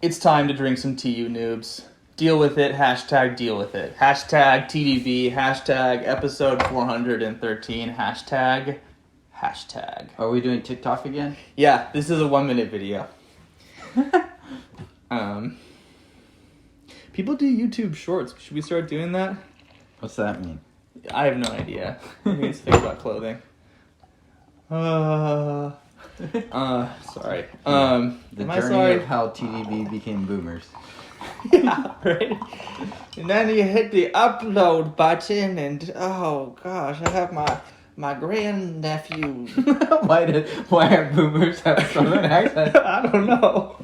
It's time to drink some tea, you noobs. Deal with it, hashtag deal with it. Hashtag TDB, hashtag episode 413, hashtag. Are we doing TikTok again? Yeah, this is a 1-minute video. People do YouTube shorts. Should we start doing that? What's that mean? I have no idea. I need to think about clothing. Sorry. The journey of how TDB became boomers. Yeah, right? And then you hit the upload button and, oh gosh, I have my grandnephew. Why are boomers have southern accent? I don't know.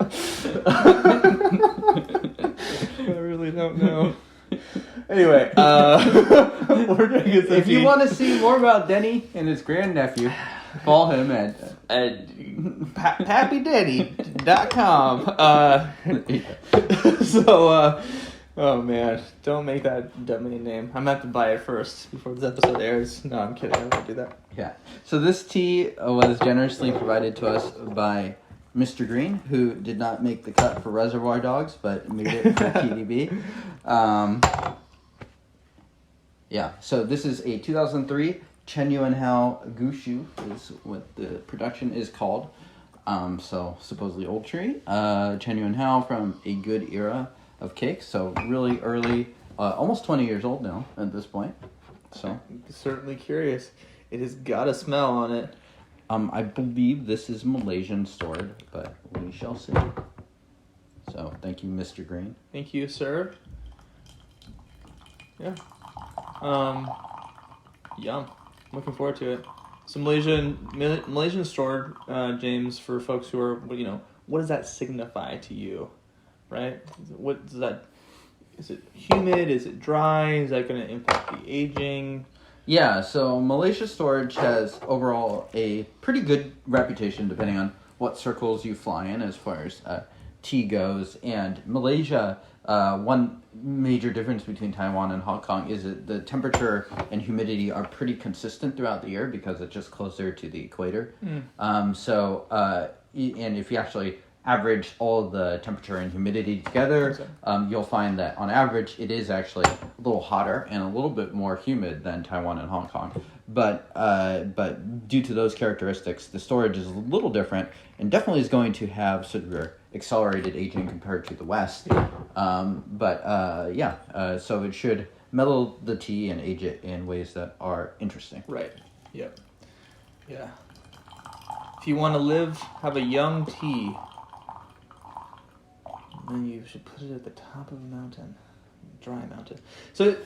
I really don't know. Anyway, we're drinking some If you tea. want to see more about Denny and his grandnephew, follow him at pappydenny.com. Oh man, don't make that domain name. I'm gonna have to buy it first before this episode airs. No, I'm kidding. I won't do that. Yeah. So this tea was generously provided to us by Mr. Green, who did not make the cut for Reservoir Dogs, but made it for TDB. Yeah. So this is a 2003 Chenyuan Hao Gushu is what the production is called. So supposedly old tree. Chenyuan Hao from a good era of cakes. So really early, almost 20 years old now at this point. So I'm certainly curious. It has got a smell on it. I believe this is Malaysian stored, but we shall see. So thank you, Mr. Green. Thank you, sir. Yeah. Yum. Looking forward to it. Some Malaysian stored, James, for folks who are, what does that signify to you, right? What does that, is it humid? Is it dry? Is that going to impact the aging? Yeah, so Malaysia storage has overall a pretty good reputation depending on what circles you fly in as far as tea goes. And Malaysia, one major difference between Taiwan and Hong Kong is that the temperature and humidity are pretty consistent throughout the year because it's just closer to the equator. And if you actually average all the temperature and humidity together, you'll find that on average it is actually a little hotter and a little bit more humid than Taiwan and Hong Kong. But due to those characteristics, the storage is a little different and definitely is going to have sort of your accelerated aging compared to the West. So it should mellow the tea and age it in ways that are interesting. Right. Yep. Yeah. If you want to have a young tea, then you should put it at the top of a mountain, dry mountain. So,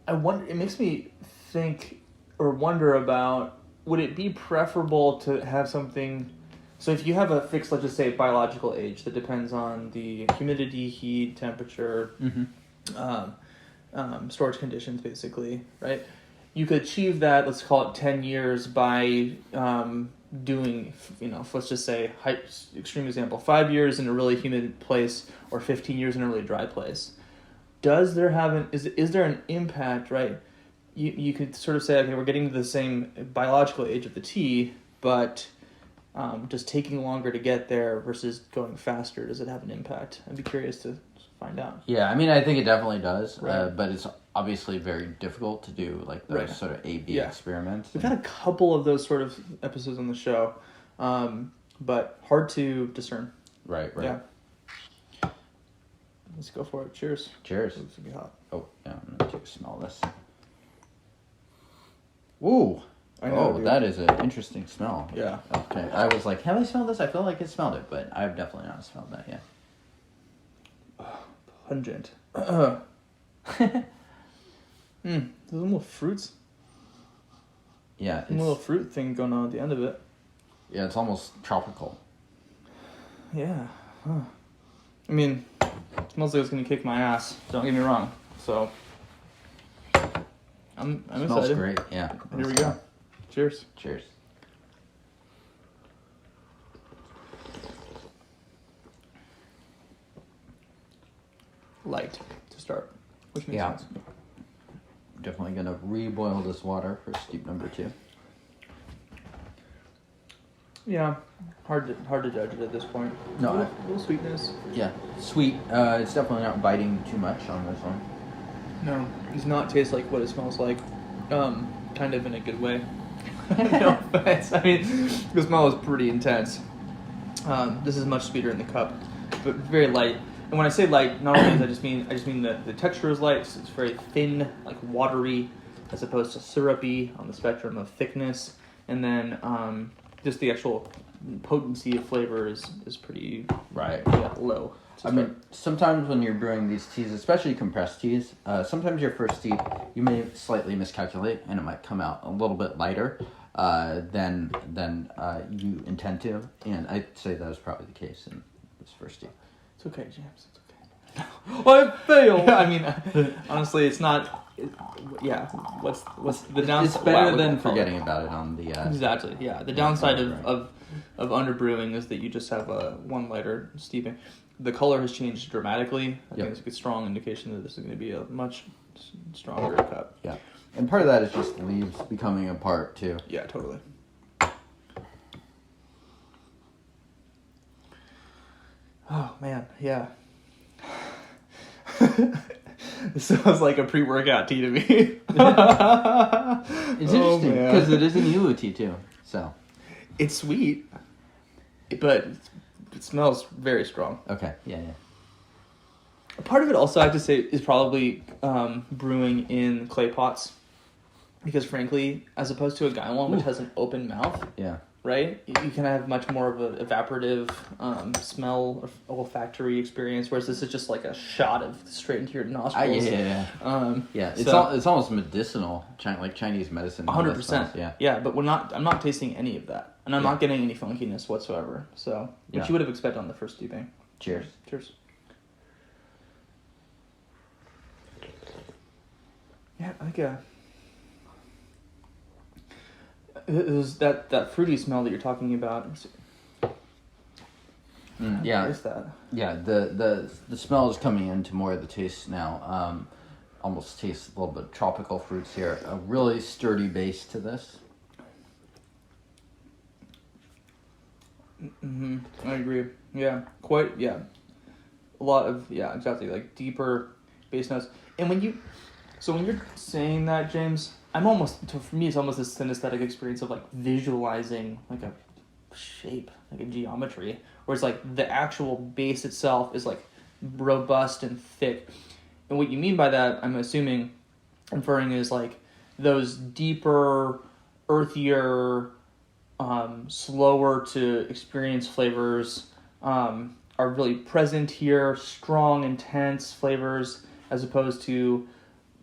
I wonder. It makes me think or wonder about: would it be preferable to have something? So, if you have a fixed, let's just say, biological age that depends on the humidity, heat, temperature, storage conditions, basically, right? You could achieve that. Let's call it 10 years by doing, let's just say, extreme example, 5 years in a really humid place or 15 years in a really dry place. Is there an impact, right? You could sort of say, okay, we're getting to the same biological age of the tea, but just taking longer to get there versus going faster, does it have an impact? I'd be curious to find out. Yeah, I mean, I think it definitely does, Right. but it's obviously very difficult to do like those Right. sort of A/B experiments. We've had a couple of those sort of episodes on the show, but hard to discern. Right. Yeah. Let's go for it. Cheers. Cheers. It's gonna be hot. Oh, yeah, I'm going to take a smell of this. Ooh. I know, dude. That is an interesting smell. Yeah. Okay, I was like, have I smelled this? I feel like I smelled it, but I've definitely not smelled that yet. Pungent. There's a little fruits. Yeah. A little fruit thing going on at the end of it. Yeah, it's almost tropical. Yeah. Huh. I mean, it smells like it's gonna kick my ass. Don't get me wrong. So, I'm Smells excited. great, yeah. Here we go. Cheers. Cheers. Light to start, which makes Yeah. sense. Definitely going to reboil this water for steep number 2. Yeah, hard to judge it at this point. No, a little sweetness. Yeah, sweet. It's definitely not biting too much on this one. No, it does not taste like what it smells like. Kind of in a good way. No offense. I mean, the smell is pretty intense. This is much sweeter in the cup, but very light. And when I say light, not only does I just mean that the texture is light. It's very thin, like watery, as opposed to syrupy on the spectrum of thickness. And then just the actual potency of flavor is pretty low. I mean, sometimes when you're brewing these teas, especially compressed teas, sometimes your first tea, you may slightly miscalculate, and it might come out a little bit lighter than you intend to. And I'd say that was probably the case in this first tea. It's okay, James. It's okay. I failed. I mean, honestly, it's not. What's the downside? It's better than forgetting about it on the. Exactly. Yeah. The downside of underbrewing is that you just have one lighter steeping. The color has changed dramatically. I think it's a good strong indication that this is going to be a much stronger cup. Yeah, and part of that is just leaves becoming a part too. Yeah, totally. Oh man, yeah. This sounds like a pre-workout tea to me. It's interesting because it is an Elu tea too. So it's sweet, but it smells very strong. Okay, yeah. Part of it also, I have to say, is probably brewing in clay pots, because frankly, as opposed to a gaiwan, which has an open mouth, right? You can have much more of an evaporative smell, or olfactory experience, whereas this is just like a shot of straight into your nostrils. It's almost medicinal, like Chinese medicine. 100%. Yeah, but I'm not tasting any of that, and I'm not getting any funkiness whatsoever. So, which you would have expected on the first steeping. Cheers. Cheers. Yeah, I think it was that fruity smell that you're talking about. Yeah. What is that? Yeah, the smell is coming into more of the taste now. Almost tastes a little bit of tropical fruits here. A really sturdy base to this. Mm-hmm. I agree. Yeah, quite. Yeah, a lot of exactly, like deeper base notes. And when you're saying that, James, for me, it's almost this synesthetic experience of like visualizing like a shape, like a geometry, where it's like the actual base itself is like robust and thick. And what you mean by that, I'm inferring is like those deeper, earthier, slower to experience flavors are really present here. Strong, intense flavors, as opposed to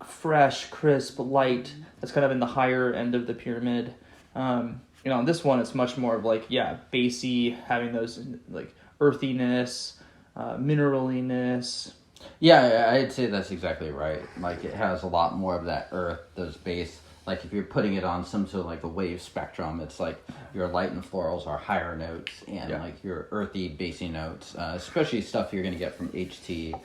fresh, crisp, light. That's kind of in the higher end of the pyramid. On this one, it's much more of like, basey, having those like earthiness, mineraliness. Yeah, I'd say that's exactly right. Like, it has a lot more of that earth, those base. Like, if you're putting it on some sort of like a wave spectrum, it's like your light and florals are higher notes, and like your earthy, bassy notes, especially stuff you're going to get from HT,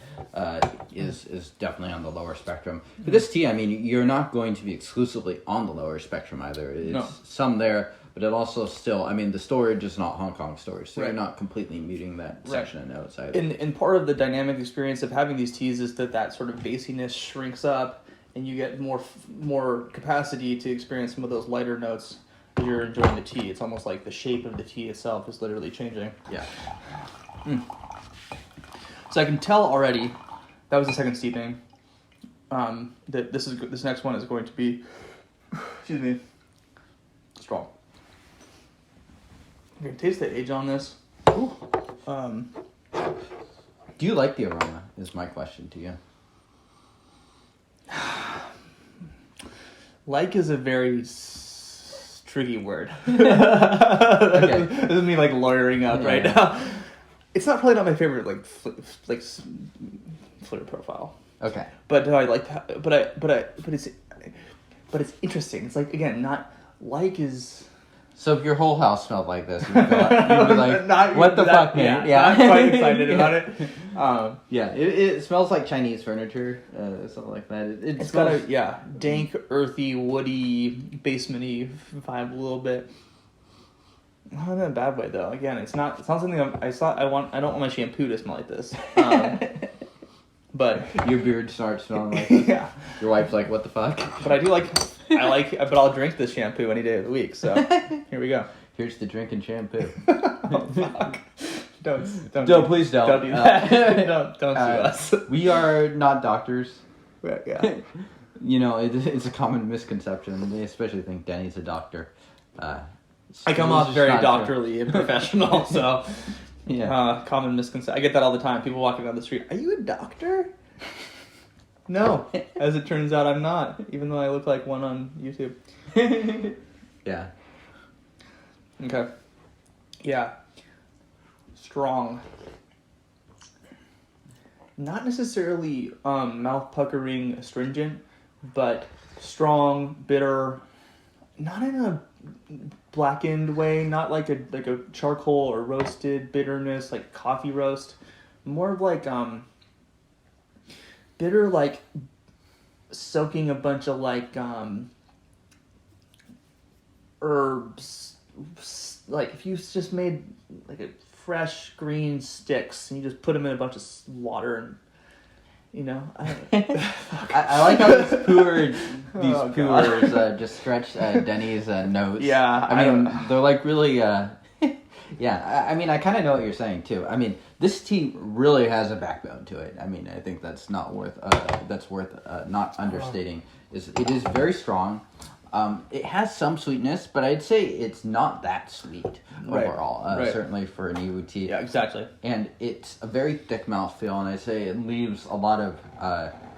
is definitely on the lower spectrum. But this tea, I mean, you're not going to be exclusively on the lower spectrum either. It's some there, but it also still, I mean, the storage is not Hong Kong storage, so you're not completely muting that section of notes either. And part of the dynamic experience of having these teas is that sort of bassiness shrinks up, and you get more capacity to experience some of those lighter notes as you're enjoying the tea. It's almost like the shape of the tea itself is literally changing. Yeah. So I can tell already, that was the second steeping, that this next one is going to be, excuse me, strong. You can taste the age on this. Do you like the aroma, is my question to you. Like is a very tricky word. Okay. This is me like lawyering up right now. It's probably not my favorite like flavor profile. Okay. But I like that. But it's interesting. It's like, again, not like is. So if your whole house smelled like this, you'd be like, what the fuck, man? Yeah, I'm quite excited about it. It smells like Chinese furniture, something like that. It's got a, dank, earthy, woody, basementy vibe a little bit. Not in a bad way though. Again, it's not something I don't want my shampoo to smell like this. But your beard starts smelling like this. Yeah. Your wife's like, what the fuck? But but I'll drink this shampoo any day of the week. So here we go. Here's the drinking shampoo. Oh, fuck. Don't Please don't. Don't do that. Don't sue us. We are not doctors. Yeah. You know, it's a common misconception. They especially think Denny's a doctor. I come off very doctorly and professional, so yeah. Common misconception. I get that all the time. People walking down the street, are you a doctor? No, as it turns out, I'm not, even though I look like one on YouTube. Yeah. Okay. Yeah. Strong. Not necessarily mouth puckering astringent, but strong, bitter, not in a blackened way, not like a charcoal or roasted bitterness like coffee roast, more of like bitter, like soaking a bunch of like herbs, like if you just made like a fresh green sticks and you just put them in a bunch of water and I like how these Pu'erhs just stretch Denny's nose. Yeah, I mean they're like really. Yeah, I mean I kind of know what you're saying too. I mean this tea really has a backbone to it. I mean I think that's worth not understating. It is very strong. It has some sweetness, but I'd say it's not that sweet overall. Right. Certainly for an Iwu tea. Yeah, exactly. And it's a very thick mouthfeel, and I'd say it leaves a lot of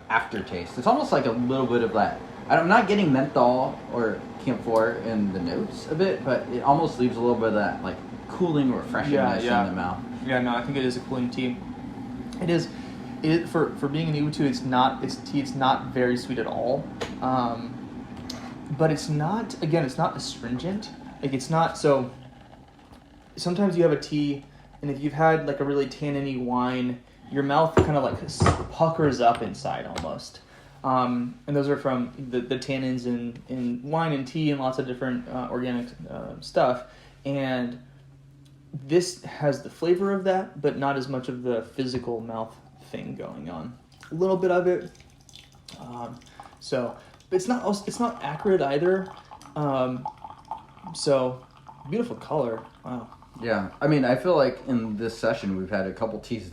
aftertaste. It's almost like a little bit of that. I'm not getting menthol or camphor in the notes a bit, but it almost leaves a little bit of that like cooling refreshingness in the mouth. Yeah, no, I think it is a cooling tea. It is. For being an Iwu tea, it's not very sweet at all. But it's not astringent. Like it's not, so sometimes you have a tea and if you've had like a really tannin-y wine, your mouth kind of like puckers up inside almost. And those are from the tannins in wine and tea and lots of different organic stuff. And this has the flavor of that, but not as much of the physical mouth thing going on. A little bit of it. It's not acrid either. So beautiful color. Wow. Yeah, I mean, I feel like in this session we've had a couple teas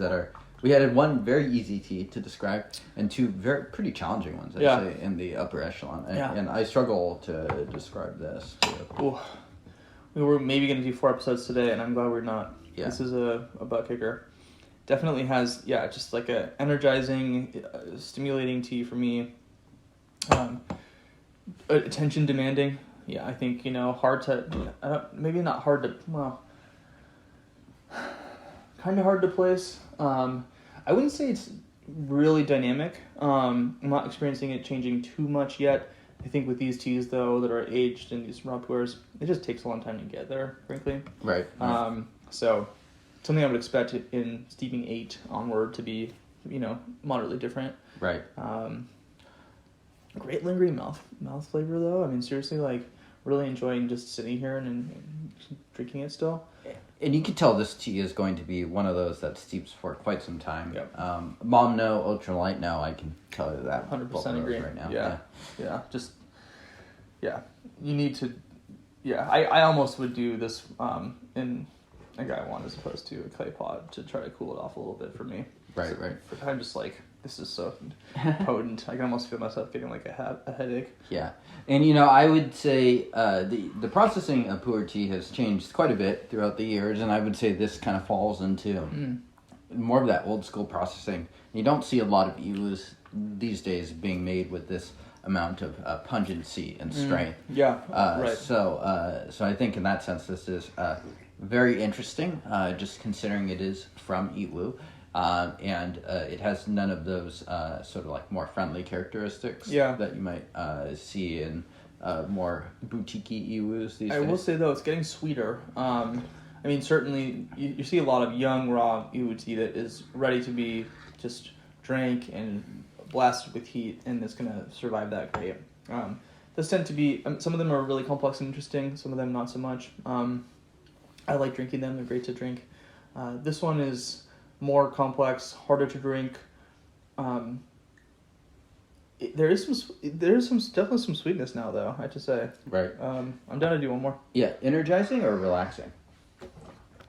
we had one very easy tea to describe and two pretty challenging ones, I'd say, in the upper echelon. And I struggle to describe this too. Ooh. We were maybe going to do 4 episodes today, and I'm glad we're not. Yeah. This is a butt kicker. Definitely has, just like a energizing, stimulating tea for me. Attention demanding. Yeah, I think, hard to, maybe not hard to, well, kind of hard to place. I wouldn't say it's really dynamic. I'm not experiencing it changing too much yet. I think with these teas, though, that are aged in these raw pu'erhs, it just takes a long time to get there, frankly. Right. So something I would expect in steeping 8 onward to be, moderately different. Right. Great lingering mouth flavor, though. I mean, seriously, like, really enjoying just sitting here and drinking it still. And you can tell this tea is going to be one of those that steeps for quite some time. Yep. Mom no, ultralight no, I can tell you that. 100% agree. Right now. Yeah. You need to, I almost would do this in a gaiwan as opposed to a clay pot to try to cool it off a little bit for me. Right. I'm just like, this is so potent. I can almost feel myself getting like a headache. Yeah. And, I would say the processing of pu'erh tea has changed quite a bit throughout the years, and I would say this kind of falls into more of that old school processing. You don't see a lot of iwus these days being made with this amount of pungency and strength. Right. So I think in that sense this is very interesting, just considering it is from Iwu. And it has none of those sort of like more friendly characteristics that you might see in more boutique-y Iwus these days. I will say, though, it's getting sweeter. I mean, certainly you see a lot of young raw Iwu tea that is ready to be just drank and blasted with heat, and it's going to survive that great. Those tend to be, some of them are really complex and interesting, some of them not so much. I like drinking them. They're great to drink. This one is more complex, harder to drink. There's definitely some sweetness now, though, I have to say. Right. I'm down to do one more. Yeah, energizing or relaxing?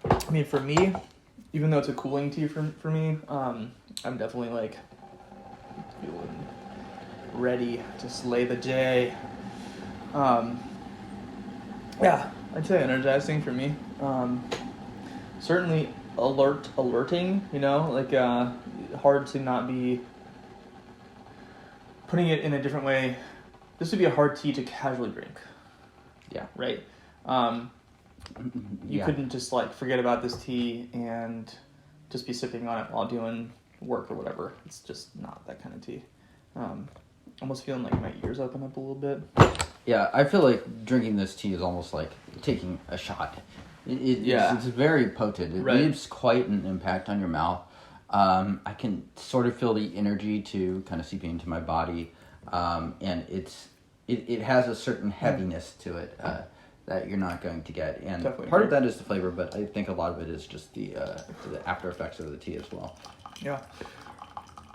I mean, for me, even though it's a cooling tea for me, I'm definitely like feeling ready to slay the day. Yeah, I'd say energizing for me. Certainly alerting, like hard to not be putting it in a different way. This would be a hard tea to casually drink. Yeah. Right? You couldn't just like forget about this tea and just be sipping on it while doing work or whatever. It's just not that kind of tea. Almost feeling like my ears open up a little bit. Yeah, I feel like drinking this tea is almost like taking a shot. It's very potent. It leaves quite an impact on your mouth. I can sort of feel the energy to kind of seeping into my body, and it has a certain heaviness to it that you're not going to get. And Definitely part of that is the flavor, but I think a lot of it is just the after effects of the tea as well. Yeah,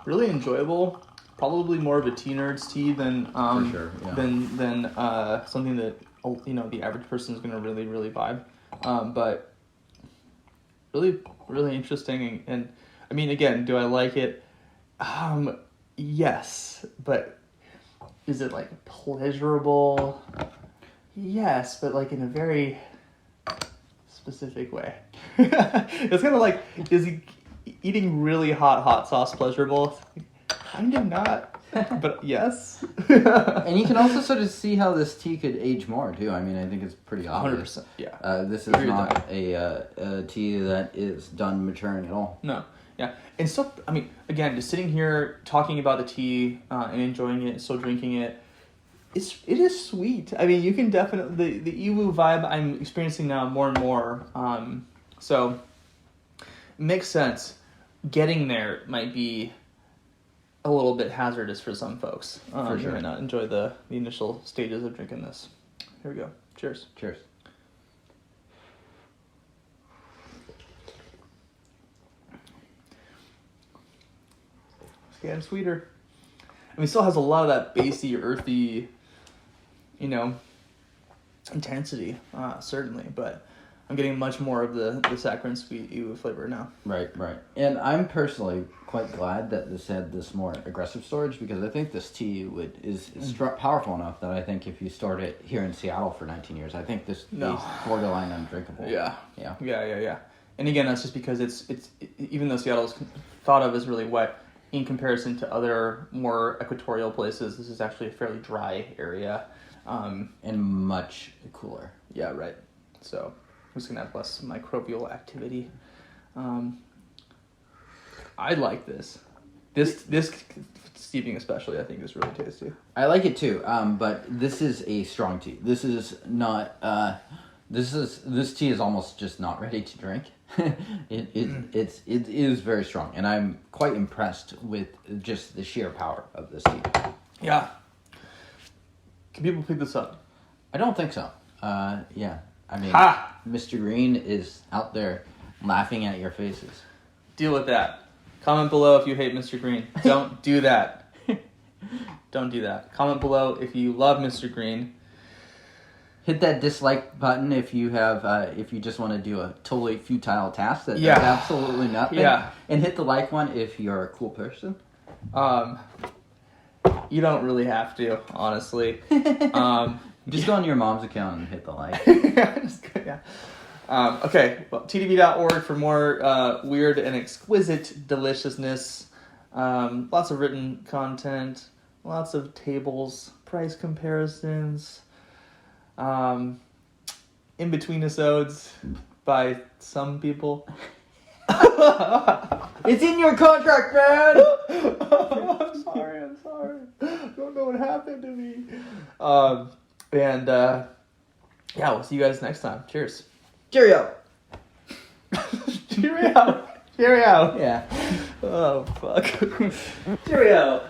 really enjoyable. Probably more of a tea nerd's tea than For sure, yeah. than something that the average person is going to really vibe. But really really interesting, and I mean, again, do I like it? Yes, but is it like pleasurable? Yes, but like in a very specific way. It's kind of like, is eating really hot sauce pleasurable? Kind of not, but yes. And you can also sort of see how this tea could age more too. I mean, I think it's pretty obvious. 100%, yeah. This is not a tea that is done maturing at all. No, yeah. And still, I mean, again, just sitting here talking about the tea and enjoying it, still drinking it, it is sweet. I mean, you can definitely, the Iwu vibe I'm experiencing now more and more. So, it makes sense. Getting there might be a little bit hazardous for some folks. For sure. You might not enjoy the initial stages of drinking this. Here we go. Cheers. Cheers. It's getting sweeter. I mean, it still has a lot of that bassy, earthy, intensity, certainly, but I'm getting much more of the saccharine sweet Iwu flavor now. Right. And I'm personally quite glad that this had this more aggressive storage, because I think this tea is powerful enough that I think if you stored it here in Seattle for 19 years, I think this is borderline undrinkable. Yeah. And again, that's just because it's even though Seattle's thought of as really wet, in comparison to other more equatorial places, this is actually a fairly dry area. And much cooler. Yeah, right. So I'm just going to have less microbial activity. I like this. This steeping especially, I think, is really tasty. I like it too, but this is a strong tea. This is not... This tea is almost just not ready to drink. It is very strong, and I'm quite impressed with just the sheer power of this tea. Yeah. Can people pick this up? I don't think so. Yeah. I mean, Mr. Green is out there laughing at your faces. Deal with that. Comment below if you hate Mr. Green. Don't do that. Don't do that. Comment below if you love Mr. Green. Hit that dislike button if you have, if you just want to do a totally futile task that does absolutely nothing. Yeah. And hit the like one if you're a cool person. You don't really have to, honestly. Just go on your mom's account and hit the like. Okay, well, tdb.org for more weird and exquisite deliciousness. Lots of written content, lots of tables, price comparisons, in between episodes by some people. It's in your contract, man! I'm sorry. I don't know what happened to me. We'll see you guys next time. Cheers. Cheerio! Cheerio! Yeah. Oh, fuck. Cheerio!